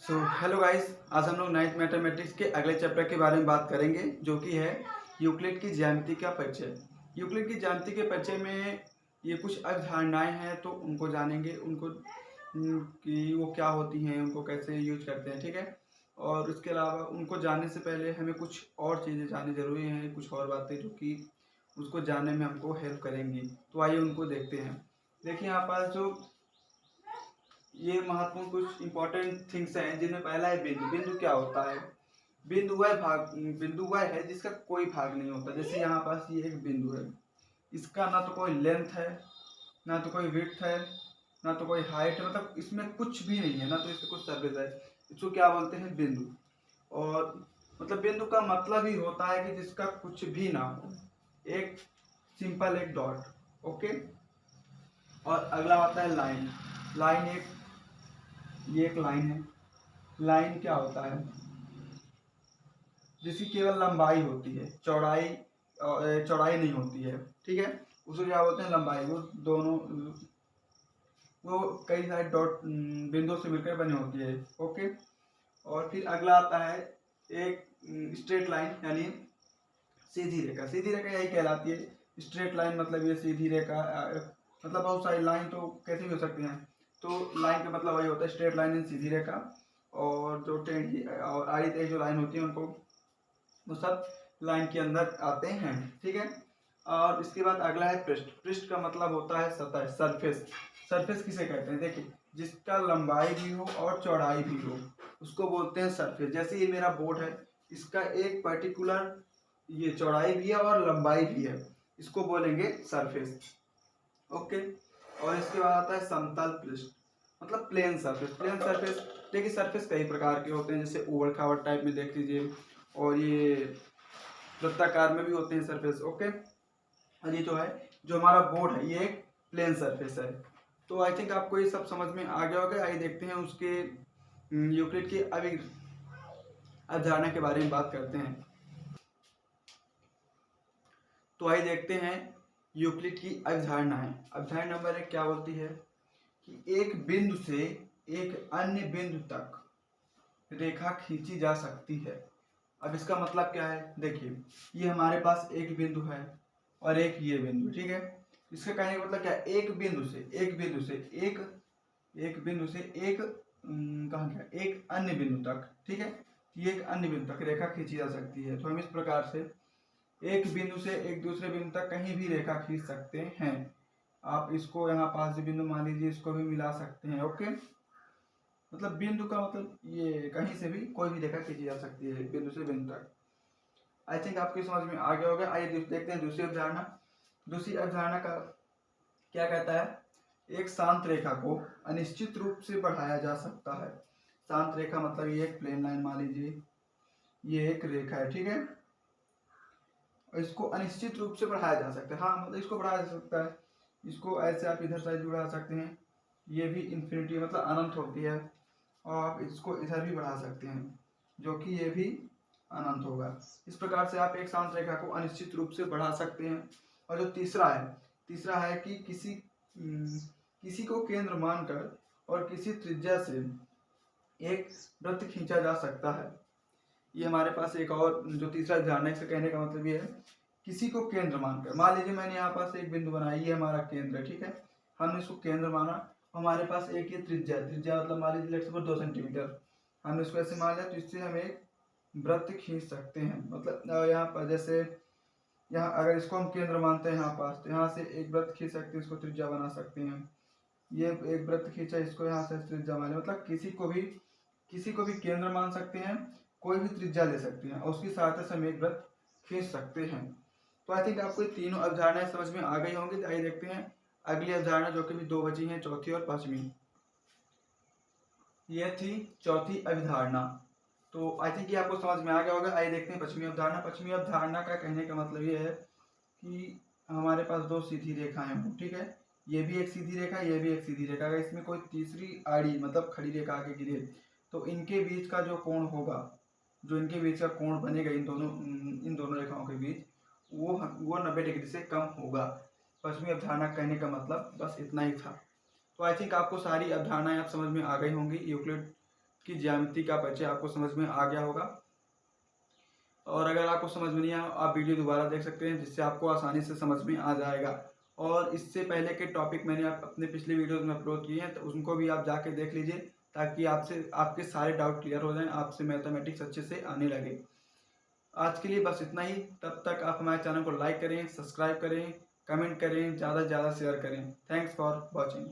Hello guys, आज हम लोग नाइन्थ मैथमेटिक्स के अगले चैप्टर के बारे में बात करेंगे, जो कि है यूक्लिड की ज्यामिति का परिचय। यूक्लिड की ज्यामिति के परिचय में ये कुछ अवधारणाएं हैं, तो उनको जानेंगे, उनको कि वो क्या होती हैं, उनको कैसे यूज करते हैं, ठीक है। और उसके अलावा उनको जानने से पहले हमें कुछ और चीज़ें जाननी जरूरी हैं, कुछ और बातें जो कि उसको जानने में हमको हेल्प करेंगी। तो आइए उनको देखते हैं। देखिए यहाँ पर जो ये महत्वपूर्ण कुछ इंपॉर्टेंट थिंग्स हैं, जिनमें पहला है बिंदु। बिंदु क्या होता है? बिंदु वह है जिसका कोई भाग नहीं होता। जैसे यहाँ पास ये एक बिंदु है, इसका ना तो कोई लेंथ है, ना तो कोई विड्थ है, ना तो कोई हाइट है, मतलब इसमें कुछ भी नहीं है, ना तो इसमें कुछ सरफेस है। इसको क्या बोलते हैं? बिंदु। और मतलब बिंदु का मतलब ही होता है कि जिसका कुछ भी ना हो, एक सिंपल एक डॉट। ओके। और अगला आता है लाइन। लाइन ये एक लाइन है। लाइन क्या होता है? जिसकी केवल लंबाई होती है, चौड़ाई नहीं होती है, ठीक है। उसको क्या बोलते हैं? लंबाई। वो दोनों वो कई सारे डॉट बिंदु से मिलकर बनी होती है। ओके। और फिर अगला आता है एक स्ट्रेट लाइन, यानी सीधी रेखा। सीधी रेखा यही कहलाती है स्ट्रेट लाइन। मतलब ये सीधी रेखा, मतलब बहुत सारी लाइन तो कैसे भी हो सकती हैं। तो लाइन का मतलब वही होता है, स्ट्रेट लाइन एंड सीधी रेखा। और जो टेढ़ी और आड़ी तेढ़ी जो लाइन होती है, उनको वो सब लाइन के अंदर आते हैं, ठीक है। और इसके बाद अगला है पृष्ठ। पृष्ठ का मतलब होता है सतह, सरफेस। सरफेस किसे कहते हैं? देखिए, जिसका लंबाई भी हो और चौड़ाई भी हो, उसको बोलते हैं सरफेस। जैसे ये मेरा बोर्ड है, इसका एक पर्टिकुलर ये चौड़ाई भी है और लंबाई भी है, इसको बोलेंगे सरफेस। ओके। और इसके बाद आता है समतल पृष्ठ, मतलब प्लेन सरफेस। प्लेन सरफेस, देखिए सरफेस कई प्रकार के होते हैं, जैसे उबड़ खाबड़ टाइप में देख लीजिए, और ये वृत्ताकार में भी होते हैं सरफेस। ओके। और ये जो हमारा बोर्ड है, ये एक प्लेन सरफेस है। तो आई थिंक आपको ये सब समझ में आ गया होगा। आइए देखते हैं उसके यूक्लिड की अवधारणा के बारे में बात करते हैं। तो आइए देखते हैं यूक्लिड की अवधारणाएं। अवधारणा नंबर 1 क्या बोलती है कि एक बिंदु से एक अन्य बिंदु तक रेखा खींची जा सकती है। अब इसका मतलब क्या है? देखिए, ये हमारे पास एक बिंदु है और एक ये बिंदु, ठीक है। इसका कहने का मतलब क्या है? एक बिंदु से एक कहाँ गया, एक अन्य बिंदु तक, ठीक है। ये एक अन्य बिंदु तक रेखा खींची जा सकती है। तो हम इस प्रकार से एक बिंदु से एक दूसरे बिंदु तक कहीं भी रेखा खींच सकते हैं। आप इसको यहाँ पास बिंदु मान लीजिए, इसको भी मिला सकते हैं। ओके। मतलब बिंदु का मतलब ये कहीं से भी कोई भी रेखा खींची जा सकती है, बिंदु से बिंदु तक। आई थिंक आपकी समझ में आ गया होगा। आइए देखते हैं दूसरी अवधारणा। दूसरी अवधारणा का क्या कहता है? एक शांत रेखा को अनिश्चित रूप से बढ़ाया जा सकता है। शांत रेखा मतलब ये एक प्लेन लाइन मान लीजिए, ये एक रेखा है, ठीक है। और इसको अनिश्चित रूप से बढ़ाया जा सकता है। हाँ, मतलब इसको बढ़ाया जा सकता है। इसको ऐसे आप इधर साइड बढ़ा सकते हैं, ये भी इन्फिनिटी मतलब अनंत होती है। और आप इसको इधर भी बढ़ा सकते हैं, जो कि ये भी अनंत होगा। इस प्रकार से आप एक शांत रेखा को अनिश्चित रूप से बढ़ा सकते हैं। और जो तीसरा है कि किसी को केंद्र मानकर और किसी त्रिज्या से एक वृत्त खींचा जा सकता है। ये हमारे पास एक और जो तीसरा ध्यान है, इसका कहने का मतलब ये है किसी को केंद्र मानकर। मान लीजिए मैंने यहाँ पास एक बिंदु बनाया, ये हमारा केंद्र है, ठीक है। हमने इसको केंद्र माना। हमारे पास एक ये त्रिज्या मतलब मान लीजिए लेट्स सपोज 2 सेंटीमीटर। हमने इसको ऐसे मान लिया, तो इससे हम एक वृत्त खींच सकते हैं। मतलब यहाँ पर जैसे यहाँ अगर इसको हम केंद्र मानते हैं यहाँ पास, तो यहाँ से एक वृत्त खींच सकते हैं, इसको त्रिज्या बना सकते हैं। ये एक वृत्त खींचा, इसको यहाँ से त्रिज्या माने। मतलब किसी को भी केंद्र मान सकते हैं, कोई भी त्रिज्या ले सकते हैं, और उसकी सहायता से हम एक वृत्त खींच सकते हैं। तो आई थिंक आपको तीनों अवधारणाएं समझ में आ गई होंगी। आइए देखते हैं अगली अवधारणा, जो कि भी 2 बची हैं, चौथी और पांचवी। ये थी चौथी अवधारणा। तो आई थिंक ये आपको समझ में आ गया होगा। आइए देखते हैं पश्चिमी अवधारणा। पश्चिमी अवधारणा का कहने का मतलब ये है कि हमारे पास 2 सीधी रेखाएं हों, ठीक है। ये भी एक सीधी रेखा, ये भी एक सीधी रेखा। अगर इसमें कोई तीसरी आड़ी मतलब खड़ी रेखा आके गिरे, तो इनके बीच का जो कोण होगा, जो इनके बीच का कोण बनेगा इन दोनों रेखाओं के बीच, वो 90 डिग्री से कम होगा। पश्चिमी अवधारणा कहने का मतलब बस इतना ही था। तो आई थिंक आपको सारी अवधारणाएं आप समझ में आ गई होंगी यूक्लिड की ज्यामिति का परिचय आपको समझ में आ गया होगा। और अगर आपको समझ में नहीं आया, आप वीडियो दोबारा देख सकते हैं, जिससे आपको आसानी से समझ में आ जाएगा। और इससे पहले के टॉपिक मैंने अपने पिछले वीडियोस में अपलोड किए हैं, तो उनको भी आप जाके देख लीजिए, ताकि आपके सारे डाउट क्लियर हो जाएं, आपसे मैथमेटिक्स अच्छे से आने लगे। आज के लिए बस इतना ही। तब तक आप हमारे चैनल को लाइक करें, सब्सक्राइब करें, कमेंट करें, ज़्यादा से ज़्यादा शेयर करें। Thanks for watching.